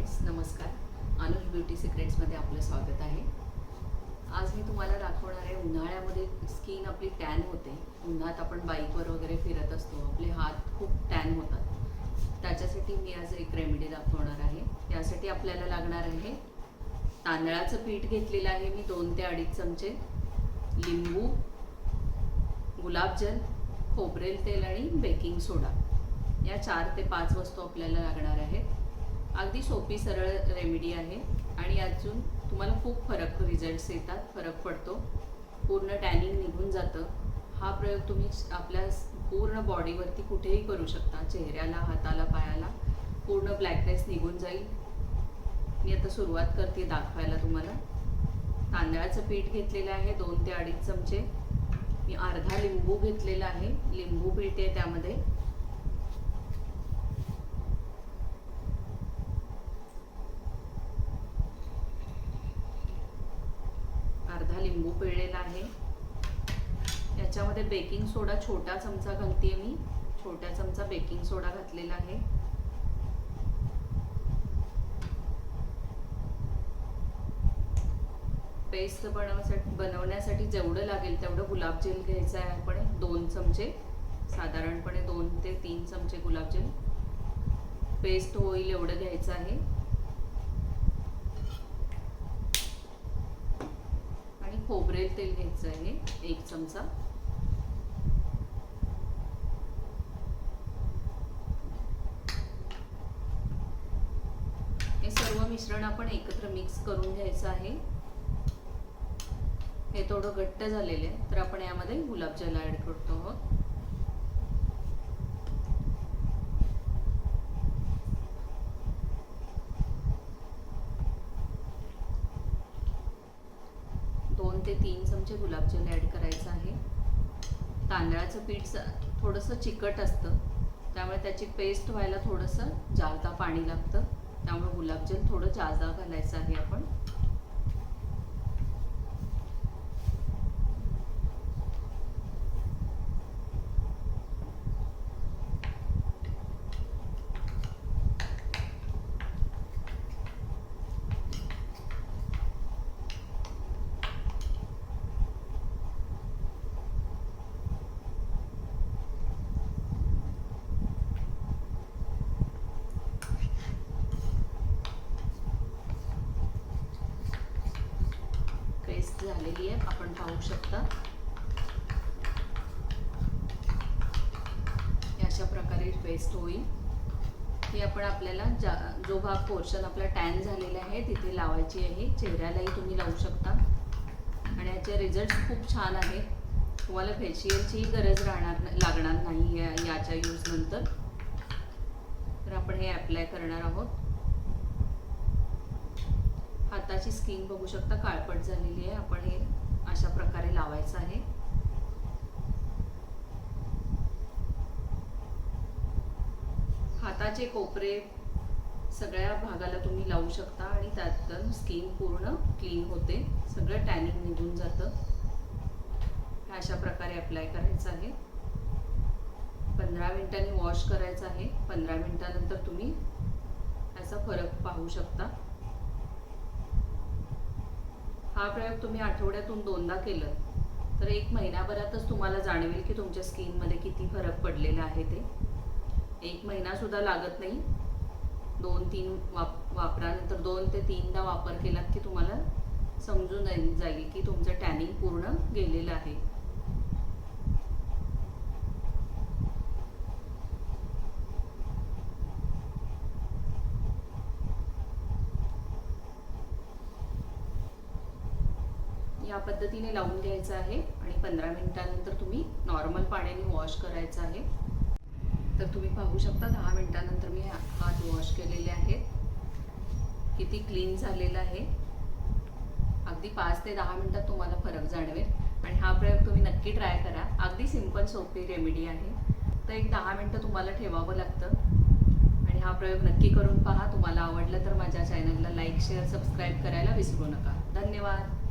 Friends, नमस्कार. Anuj beauty सिक्रेट्समध्ये आपलं स्वागत आहे. आज मी तुम्हाला दाखवणार आहे उन्हाळ्यामध्ये स्किन आपली टॅन होते. उन्हात आपण बाईकवर वगैरे फिरत असतो, आपले हात खूप टॅन होतात. त्याच्यासाठी मी आज एक रेमेडी दाखवणार आहे. यासाठी आपल्याला लागणार आहे तांदळाचं पीठ घेतलेलं आहे मी 2 ते 2.5 चमचे, लिंबू, गुलाबजल, खोबरेल तेल आणि बेकिंग सोडा. या 4 ते 5 वस्तू आपल्याला लागणार आहेत. अगदी सोपी सरळ रेमेडी आहे आणि यातून तुम्हाला खूप रिझल्ट्स येतात, फरक पडतो. पूर्ण टॅनिंग निघून जातं. हा प्रयोग तुम्ही आपल्या पूर्ण बॉडीवरती कुठेही करू शकता. चेहऱ्याला, हाताला, पायाला पूर्ण ब्लॅकनेस निघून जाईल. मी आता सुरुवात करते दाखवायला तुम्हाला. तांदळाचं पीठ घेतलेलं आहे 2 ते 2.5 चमचे. मी अर्धा लिंबू घेतलेला आहे. लिंबू पिळते त्यामध्ये. अर्धा लिंबू पिळलेला आहे. याच्यामध्ये बेकिंग सोडा छोटा चमचा घालते मी. छोटा चमचा बेकिंग सोडा घातलेला आहे. पेस्ट बनवण्यासाठी जेवढं लागेल तेवढं गुलाबजल घ्यायचं आहे आपण. 2 चमचे, साधारणपणे 2 ते 3 चमचे गुलाबजल पेस्ट होईल एवढं घ्यायचं आहे. आणि खोबरेल तेल घ्यायचं आहे 1 चमचा. हे सर्व मिश्रण आपण एकत्र मिक्स करून घ्यायचं आहे. हे थोडं घट्ट झालेलं आहे तर आपण यामध्ये गुलाबजल ऍड करतो आहोत. दोन ते 3 चमचे गुलाबजल ऍड करायचं आहे. तांदळाचं पीठ थोडंसं चिकट असतं, त्यामुळे त्याची पेस्ट व्हायला थोडंसं जादा पाणी लागतं. त्यामुळे गुलाबजल थोडं जादा घालायचं आहे आपण. पेस्ट झालेली आहे, आपण पाहू शकता. अशा प्रकारे पेस्ट होईल. ही आपण आपल्याला जो भाग पोर्शन आपला टॅन झालेला आहे तिथे लावायची आहे. चेहऱ्यालाही तुम्ही लावू शकता आणि याचे रिझल्ट्स खूप छान आहेत. तुम्हाला फेशियलचीही गरज लागणार नाही याच्या यूज नंतर. तर आपण हे अप्लाय करणार आहोत. हाताची स्किन बघू शकता काळपट झालेली आहे. आपण हे अशा प्रकारे लावायचं आहे. हाताचे कोपरे सगळ्या भागाला तुम्ही लावू शकता आणि त्यातून स्किन पूर्ण क्लीन होते. सगळं टॅनिंग निघून जातं. अशा प्रकारे अप्लाय करायचं आहे. 15 मिनिटांनी वॉश करायचं आहे. 15 मिनिटानंतर तुम्ही याचा फरक पाहू शकता. हा प्रयोग तुम्ही आठवड्यातून 2दा केलं तर 1 महिन्याभरातच तुम्हाला जाणवेल की तुमच्या स्किनमध्ये किती फरक पडलेला आहे ते. 1 महिना सुद्धा लागत नाही. 2-3 वापरानंतर 2 ते 3दा वापर केलात की तुम्हाला समजून जाईल की तुमचं टॅनिंग पूर्ण गेलेलं आहे. या पद्धतीने लावून घ्यायचं आहे आणि 15 मिनिटानंतर तुम्ही नॉर्मल पाण्याने वॉश करायचं आहे. तर तुम्ही पाहू शकता 10 मिनिटानंतर मी हात वॉश केलेले आहेत. किती क्लीन झालेला आहे. अगदी 5 ते 10 मिनिटात तुम्हाला फरक जाणवेल. आणि हा प्रयोग तुम्ही नक्की ट्राय करा. अगदी सिंपल सोपी रेमेडी आहे. तर एक 10 मिनिटं तुम्हाला ठेवावं लागतं आणि हा प्रयोग नक्की करून पहा. तुम्हाला आवडलं तर माझ्या चॅनलला लाईक, शेअर, सबस्क्राईब करायला विसरू नका. धन्यवाद.